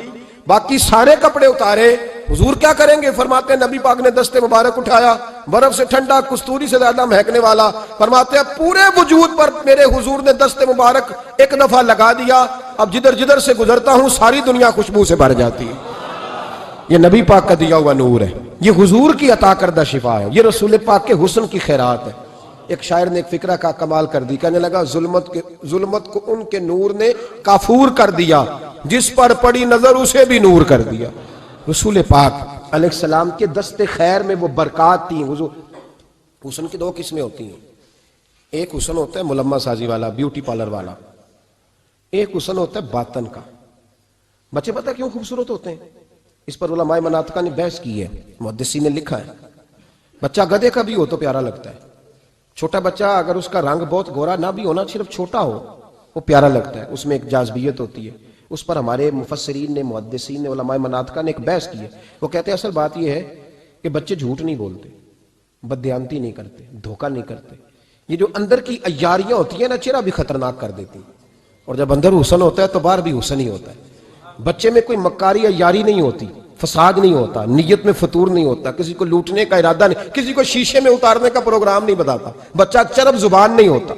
باقی سارے کپڑے اتارے۔ حضور کیا کریں گے؟ فرماتے ہیں نبی پاک نے دست مبارک اٹھایا، برف سے ٹھنڈا، کستوری سے زیادہ مہکنے والا، فرماتے ہیں پورے وجود پر میرے حضور نے دست مبارک ایک دفعہ لگا دیا، اب جدھر جدھر سے گزرتا ہوں ساری دنیا خوشبو سے بھر جاتی ہے۔ یہ نبی پاک کا دیا ہوا نور ہے، یہ حضور کی عطا کردہ شفا ہے، یہ رسول پاک کے حسن کی خیرات ہے۔ ایک شاعر نے ایک فکرہ کا کمال کر دی، کہنے لگا ظلمت کو ان کے نور نے کافور کر دیا، جس پر پڑی نظر اسے بھی نور کر دیا۔ رسول پاک علیہ السلام کے دست خیر میں وہ برکات تھی۔ حضور حسن کی دو قسمیں ہوتی ہیں، ایک حسن ہوتا ہے ملمہ سازی والا، بیوٹی پارلر والا، ایک حسن ہوتا ہے باطن کا۔ بچے پتہ کیوں خوبصورت ہوتے ہیں؟ اس پر علماء مناطقہ نے بحث کی ہے، محدثین نے لکھا ہے۔ بچہ گدھے کا بھی ہو تو پیارا لگتا ہے، چھوٹا بچہ اگر اس کا رنگ بہت گورا نہ بھی ہونا، صرف چھوٹا ہو، وہ پیارا لگتا ہے، اس میں ایک جاذبیت ہوتی ہے۔ اس پر ہمارے مفسرین نے، محدثین نے، علماء مناطقہ نے ایک بحث کی ہے۔ وہ کہتے ہیں اصل بات یہ ہے کہ بچے جھوٹ نہیں بولتے، بددیانتی نہیں کرتے، دھوکہ نہیں کرتے۔ یہ جو اندر کی عیاریاں ہوتی ہیں نا، چہرہ بھی خطرناک کر دیتی ہیں، اور جب اندر حسن ہوتا ہے تو باہر بھی حسن ہی ہوتا ہے۔ بچے میں کوئی مکاری عیاری نہیں ہوتی، فساد نہیں ہوتا، نیت میں فطور نہیں ہوتا، کسی کو لوٹنے کا ارادہ نہیں، کسی کو شیشے میں اتارنے کا پروگرام نہیں بتاتا۔ بچہ چرب زبان نہیں ہوتا،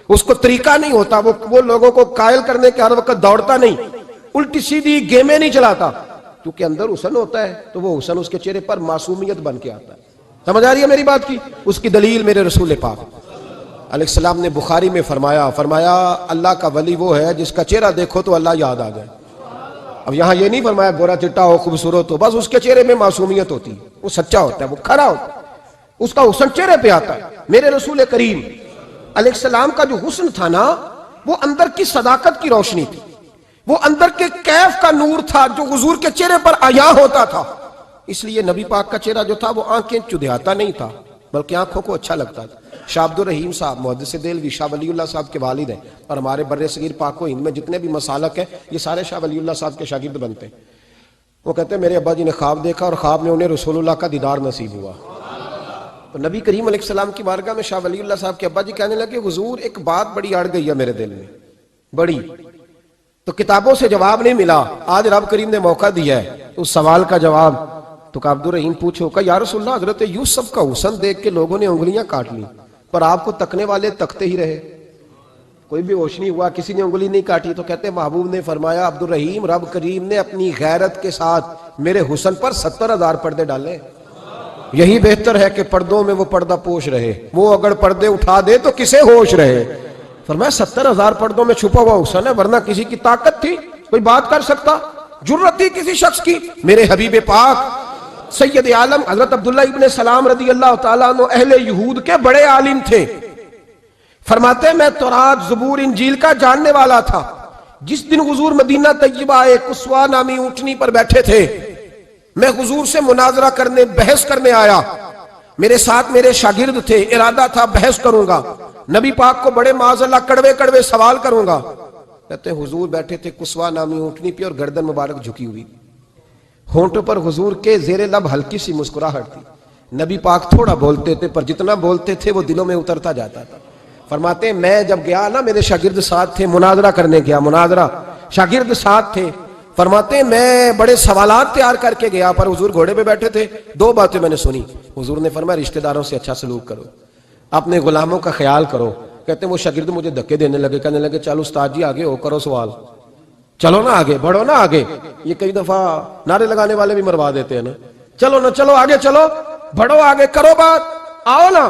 اس کو طریقہ نہیں ہوتا، وہ لوگوں کو قائل کرنے کے ہر وقت دوڑتا نہیں، الٹی سیدھی گیمیں نہیں چلاتا، کیونکہ اندر حسن ہوتا ہے تو وہ حسن اس کے چہرے پر معصومیت بن کے آتا ہے۔ سمجھ آ رہی ہے میری بات کی؟ اس کی دلیل میرے رسول پاک علیہ السلام نے بخاری میں فرمایا اللہ کا ولی وہ ہے جس کا چہرہ دیکھو تو اللہ یاد آ جائے۔ اب یہاں یہ نہیں فرمایا گورا چٹا ہو، خوبصورت ہو، بس اس کے چہرے میں معصومیت ہوتی ہے، وہ سچا ہوتا ہے، وہ کھرا ہوتا ہے، اس کا حسن چہرے پہ آتا ہے۔ میرے رسول کریم علیہ السلام کا جو حسن تھا نا، وہ اندر کی صداقت کی روشنی تھی، وہ اندر کے کیف کا نور تھا جو حضور کے چہرے پر عیاں ہوتا تھا۔ اس لیے نبی پاک کا چہرہ جو تھا وہ آنکھیں چدھیاتا نہیں تھا، بلکہ آنکھوں کو اچھا لگتا تھا۔ شاہ عبد الرحیم صاحب محدث دہلوی شاہ ولی اللہ صاحب کے والد ہیں، اور ہمارے بر صغیر پاک و ہند میں جتنے بھی مسالک ہیں یہ سارے شاہ ولی اللہ صاحب کے شاگرد بنتے ہیں۔ وہ کہتے ہیں میرے ابا جی نے خواب دیکھا اور خواب میں انہیں رسول اللہ کا دیدار نصیب ہوا۔ تو نبی کریم علیہ السلام کی بارگاہ میں شاہ ولی اللہ صاحب کے ابا جی کہنے لگے حضور ایک بات بڑی اڑ گئی ہے میرے دل میں، بڑی، تو کتابوں سے جواب نہیں ملا، آج رب کریم نے موقع دیا ہے اس سوال کا جواب۔ تو عبد الرحیم پوچھو کہ یا رسول اللہ حضرت یوسف کا حسن دیکھ کے لوگوں نے انگلیاں کاٹ لی، پر آپ کو تکنے والے تکتے ہی رہے، کوئی بھی ہوش نہیں ہوا، کسی نے انگلی نہیں کاٹی۔ تو کہتے ہیں محبوب نے فرمایا عبد الرحیم رب کریم نے اپنی غیرت کے ساتھ میرے حسن پر 70,000 پردے ڈالے، یہی بہتر ہے کہ پردوں میں وہ پردہ پوش رہے، وہ اگر پردے اٹھا دے تو کسے ہوش رہے۔ فرمایا 70,000 پردوں میں چھپا ہوا حسن ہے، ورنہ کسی کی طاقت تھی کوئی بات کر سکتا، جرت تھی کسی شخص کی؟ میرے حبیب پاک سید عالم حضرت عبداللہ ابن سلام رضی اللہ تعالیٰ عنہ اہل یہود کے بڑے عالم تھے۔ فرماتے ہیں میں تورات زبور انجیل کا جاننے والا تھا۔ جس دن حضور مدینہ طیبہ ایک قصوہ نامی اونٹنی پر بیٹھے تھے، میں حضور سے مناظرہ کرنے، بحث کرنے آیا، میرے ساتھ میرے شاگرد تھے، ارادہ تھا بحث کروں گا، نبی پاک کو بڑے معاذ اللہ کڑوے کڑوے سوال کروں گا۔ کہتے ہیں حضور بیٹھے تھے قصوہ نامی اونٹنی پہ اور گردن مبارک جھکی ہوئی، ہونٹوں پر حضور کے زیر لب ہلکی سی مسکراہٹ تھی۔ نبی پاک تھوڑا بولتے تھے پر جتنا بولتے تھے وہ دلوں میں اترتا جاتا تھا۔ فرماتے ہیں میں جب گیا نا، میرے شاگرد ساتھ تھے، مناظرہ کرنے گیا، مناظرہ شاگرد ساتھ تھے، فرماتے ہیں میں بڑے سوالات تیار کر کے گیا، پر حضور گھوڑے پہ بیٹھے تھے، دو باتیں میں نے سنی۔ حضور نے فرمایا رشتہ داروں سے اچھا سلوک کرو، اپنے غلاموں کا خیال کرو۔ کہتے ہیں وہ شاگرد مجھے دھکے دینے لگے، کہنے لگے چلو استاد جی آگے ہو، کرو سوال، چلو نا آگے بڑھو نا آگے۔ یہ کئی دفعہ نعرے لگانے والے بھی مروا دیتے ہیں نا، چلو نا چلو آگے چلو، بڑھو آگے، کرو بات، آؤ نا۔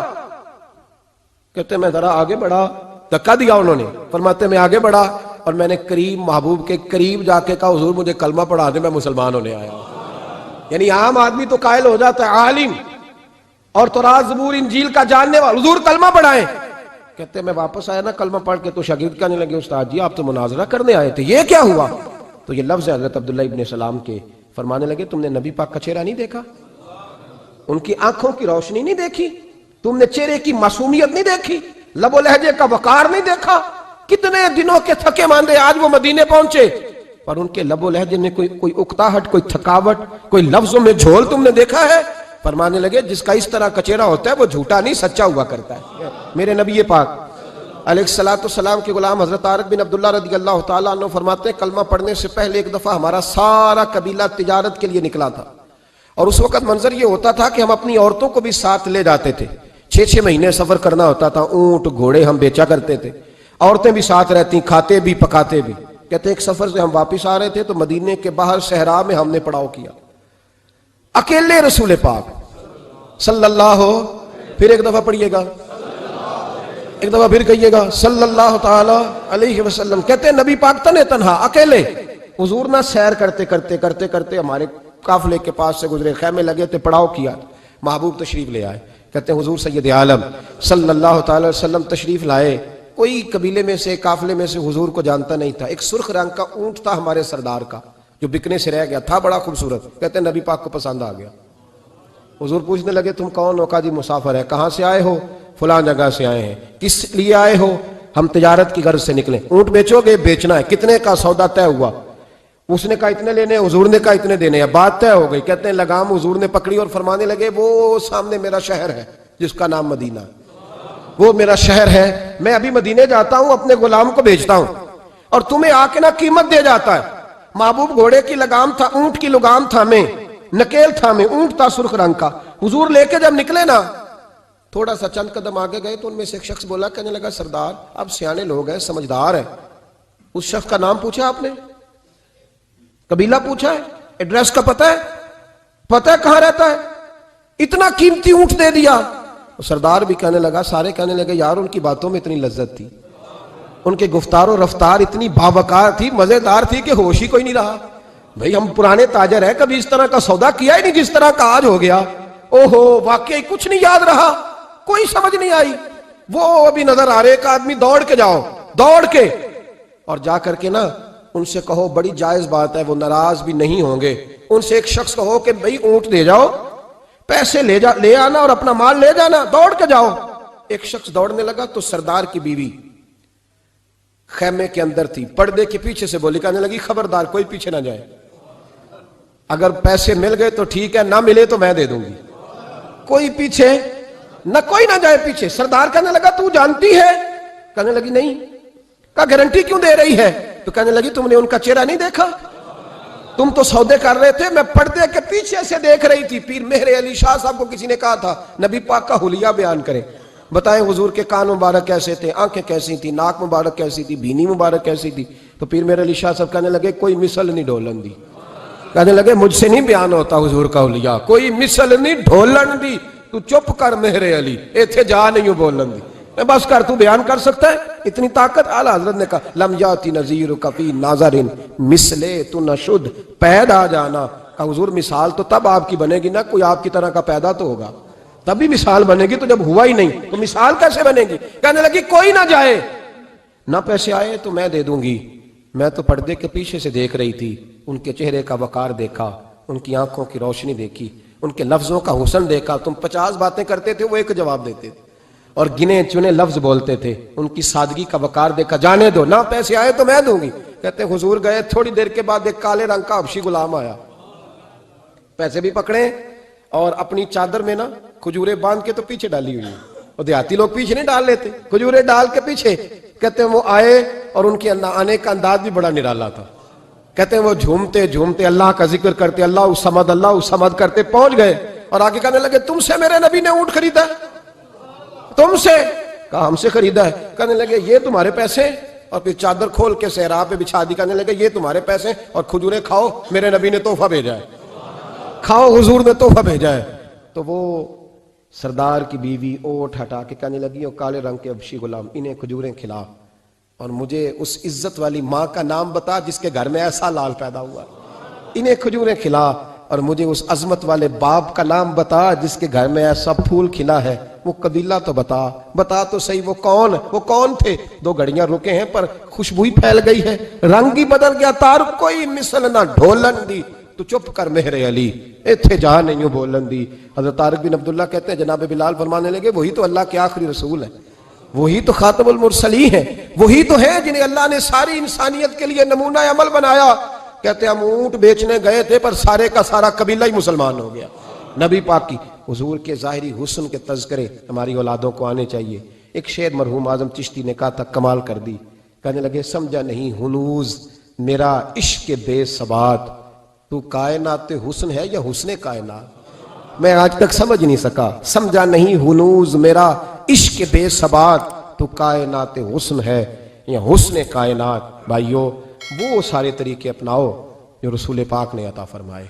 کہتے ہیں میں ذرا آگے بڑھا، دھکا دیا انہوں نے۔ فرماتے میں آگے بڑھا اور میں نے قریب محبوب کے قریب جا کے کہا حضور مجھے کلمہ پڑھا دے، میں مسلمان ہونے آیا ہوں۔ یعنی عام آدمی تو قائل ہو جاتا ہے، عالم اور تورات زبور انجیل کا جاننے والا، حضور کلمہ پڑھائیں۔ کہتے ہیں میں واپس آیا نا کلمہ پڑھ کے، تو شاگرد کہنے لگے استاد جی آپ تو مناظرہ کرنے آئے تھے، یہ کیا ہوا؟ تو یہ لفظ ہے حضرت عبداللہ ابن سلام کے، فرمانے لگے تم نے نبی پاک کا چہرہ نہیں دیکھا، ان کی آنکھوں کی روشنی نہیں دیکھی، تم نے چہرے کی معصومیت نہیں دیکھی، لب و لہجے کا وقار نہیں دیکھا؟ کتنے دنوں کے تھکے ماندے آج وہ مدینے پہنچے، پر ان کے لب و لہجے میں کوئی اکتاہٹ، کوئی تھکاوٹ، کوئی لفظوں میں جھول تم نے دیکھا ہے؟ فرمانے لگے جس کا اس طرح کا چہرہ ہوتا ہے وہ جھوٹا نہیں سچا ہوا کرتا ہے۔ میرے نبی پاک علیہ السلام کے غلام حضرت طارق بن عبداللہ رضی اللہ تعالیٰ عنہ فرماتے ہیں کلمہ پڑھنے سے پہلے ایک دفعہ ہمارا سارا قبیلہ تجارت کے لیے نکلا تھا، اور اس وقت منظر یہ ہوتا تھا کہ ہم اپنی عورتوں کو بھی ساتھ لے جاتے تھے، 6 مہینے سفر کرنا ہوتا تھا، اونٹ گھوڑے ہم بیچا کرتے تھے، عورتیں بھی ساتھ رہتی، کھاتے بھی پکاتے بھی۔ کہتے ایک سفر سے ہم واپس آ رہے تھے تو مدینے کے باہر صحرا میں ہم نے پڑاؤ کیا، اکیلے رسول پاک صلی اللہ، پھر ایک دفعہ پڑھیے گا ایک دفعہ پھر کہیے گا صلی اللہ تعالی علیہ وسلم. کہتے ہیں نبی پاک تنے تنہا اکیلے حضور نہ سیر کرتے کرتے کرتے کرتے ہمارے قافلے کے پاس سے گزرے, خیمے لگے تھے, پڑاؤ کیا, محبوب تشریف لے آئے. کہتے ہیں حضور سید عالم صلی اللہ تعالی وسلم تشریف لائے. کوئی قبیلے میں سے, قافلے میں سے حضور کو جانتا نہیں تھا. ایک سرخ رنگ کا اونٹ تھا ہمارے سردار کا جو بکنے سے رہ گیا تھا, بڑا خوبصورت. کہتے ہیں نبی پاک کو پسند آ گیا. حضور پوچھنے لگے تم کون ہو؟ کہا جی مسافر ہے. کہاں سے آئے ہو؟ فلاں جگہ سے آئے ہیں. کس لیے آئے ہو؟ ہم تجارت کی غرض سے نکلے. اونٹ بیچو گے؟ بیچنا ہے. کتنے کا؟ سودا طے ہوا. اس نے کہا اتنے لینے, حضور نے کہا اتنے دینے ہیں. بات طے ہو گئی. کہتے ہیں لگام حضور نے پکڑی اور فرمانے لگے وہ سامنے میرا شہر ہے جس کا نام مدینہ, وہ میرا شہر ہے. میں ابھی مدینے جاتا ہوں, اپنے غلام کو بھیجتا ہوں اور تمہیں آ کے نہ قیمت دے جاتا ہے. محبوب گھوڑے کی لگام تھا, اونٹ کی لگام تھا میں, نکیل تھا میں, اونٹ تھا سرخ رنگ کا. حضور لے کے جب نکلے نا, تھوڑا سا چند قدم آگے گئے تو ان میں سے ایک شخص بولا, کہنے لگا سردار آپ سیانے لوگ ہیں, سمجھدار ہیں. اس شخص کا نام پوچھا آپ نے, قبیلہ پوچھا ہے, ایڈریس کا پتہ ہے, پتہ ہے کہاں رہتا ہے, اتنا قیمتی اونٹ دے دیا. سردار بھی کہنے لگا, سارے کہنے لگے یار ان کی باتوں میں اتنی لذت تھی, ان کے گفتار و رفتار اتنی باوقار تھی, مزیدار تھی کہ ہوش ہی کوئی نہیں رہا. بھئی ہم پرانے تاجر ہیں, کبھی اس طرح کا سودا کیا ہی نہیں جس طرح کا آج ہو گیا. اوہو واقعی کچھ نہیں یاد رہا, کوئی سمجھ نہیں آئی. وہ ابھی نظر آ رہے, ایک آدمی دوڑ کے جاؤ, دوڑ کے اور جا کر کے نا ان سے کہو, بڑی جائز بات ہے, وہ ناراض بھی نہیں ہوں گے. ان سے ایک شخص کہو کہ بھئی اونٹ دے جاؤ, پیسے لے آنا اور اپنا مال لے جانا, دوڑ کے جاؤ. ایک شخص دوڑنے لگا تو سردار کی بیوی خیمے کے اندر تھی, پردے کے پیچھے سے بولی, کہنے لگی خبردار کوئی پیچھے نہ جائے, اگر پیسے مل گئے تو ٹھیک ہے, نہ ملے تو میں دے دوں گی, کوئی پیچھے نہ, کوئی نہ جائے پیچھے. سردار کہنے لگا تو جانتی ہے؟ کہنے لگی نہیں. کہا گارنٹی کیوں دے رہی ہے؟ تو کہنے لگی تم نے ان کا چہرہ نہیں دیکھا, تم تو سودے کر رہے تھے, میں پردے کے پیچھے سے دیکھ رہی تھی. پیر مہر علی شاہ صاحب کو کسی نے کہا تھا نبی پاک کا حلیہ بیان کریں, بتائیں حضور کے کان مبارک کیسے تھے, آنکھیں کیسی تھی, ناک مبارک کیسی تھی, بینی مبارک کیسی تھی. تو پیر مہر علی شاہ صاحب کہنے لگے کوئی مثل نہیں ڈھولن دی. کہنے لگے مجھ سے نہیں بیان ہوتا حضور کا حلیہ, کوئی مثل نہیں ڈھولن دی. تو چپ کر مہر علی, ایتھے جا نہیں ہوں بولن دی, میں بس کر, تو بیان کر سکتا ہے اتنی طاقت. اعلیٰ حضرت نے کہا لم یاتی نذیر کفی ناظرن مثلے تو نشد پیدا جانا. کہا حضور مثال تو تب آپ کی بنے گی نا, کوئی آپ کی طرح کا پیدا تو ہوگا, تبھی مثال بنے گی, تو جب ہوا ہی نہیں تو مثال کیسے بنے گی. کہنے لگی کوئی نہ جائے, نہ پیسے آئے تو میں دے دوں گی. میں تو پردے کے پیچھے سے دیکھ رہی تھی, ان کے چہرے کا وقار دیکھا, ان کی آنکھوں کی روشنی دیکھی, ان کے لفظوں کا حسن دیکھا. تم 50 باتیں کرتے تھے, وہ ایک جواب دیتے تھے اور گنے چنے لفظ بولتے تھے. ان کی سادگی کا وقار دیکھا, جانے دو, نہ پیسے آئے تو میں دوں گی. کہتے ہیں حضور گئے, تھوڑی دیر کے بعد ایک کالے رنگ کا حبشی غلام آیا, پیسے بھی پکڑے اور اپنی چادر میں نا کھجورے باندھ کے تو پیچھے ڈالی ہوئی, اور دیہاتی لوگ پیچھے نہیں ڈال لیتے, کھجورے ڈال کے پیچھے. کہتے ہیں وہ آئے اور ان کے آنے کا انداز بھی بڑا نرالا تھا. کہتے ہیں وہ جھومتے جھومتے اللہ کا ذکر کرتے, اللہ الصمد کرتے پہنچ گئے اور آگے کہنے لگے تم سے میرے نبی نے اونٹ خریدا ہے؟ تم سے؟ کہا ہم سے خریدا ہے. کہنے لگے یہ تمہارے پیسے, اور پھر چادر کھول کے صحرا پہ بچھا دی. کہنے لگے یہ تمہارے پیسے اور کھجورے کھاؤ, میرے نبی نے تحفہ بھیجا ہے, کھاؤ حضور نے تحفہ بھیجا ہے. تو وہ سردار کی بیوی اوٹ ہٹا کے کہنے لگی, وہ کالے رنگ کے حبشی غلام, انہیں کھجوریں کھلا اور مجھے اس عزت والی ماں کا نام بتا جس کے گھر میں ایسا لال پیدا ہوا. انہیں کھجوریں کھلا اور مجھے اس عظمت والے باپ کا نام بتا جس کے گھر میں ایسا پھول کھلا ہے. وہ قبیلہ تو بتا تو صحیح, وہ کون تھے. 2 گھڑیاں رکے ہیں پر خوشبوئی پھیل گئی ہے, رنگ ہی بدل گیا, تار کوئی مثل نہ ڈھولن دی. تو چپ کر مہر علی, ایتھے جہاں نہیں ہوں بولن دی. حضرت طارق بن عبداللہ کہتے ہیں جناب بلال فرمانے لگے وہی تو اللہ کے آخری رسول ہیں, وہی تو خاتم المرسلین ہیں, وہی تو ہیں جنہیں اللہ نے ساری انسانیت کے لیے نمونہ عمل بنایا. کہتے ہیں ہم اونٹ بیچنے گئے تھے پر سارے کا سارا قبیلہ ہی مسلمان ہو گیا. نبی پاک کی حضور کے ظاہری حسن کے تذکرے ہماری اولادوں کو آنے چاہیے. ایک شعر مرحوم اعظم چشتی نے کہا تھا, کمال کر دی. کہنے لگے سمجھا نہیں ہنوز میرا عشق بے ثبات, تو کائنات حسن ہے یا حسن کائنات؟ میں آج تک سمجھ نہیں سکا. سمجھا نہیں ہنوز میرا عشق بے ثبات, تو کائنات حسن ہے یا حسن کائنات. بھائیو وہ سارے طریقے اپناؤ جو رسول پاک نے عطا فرمائے.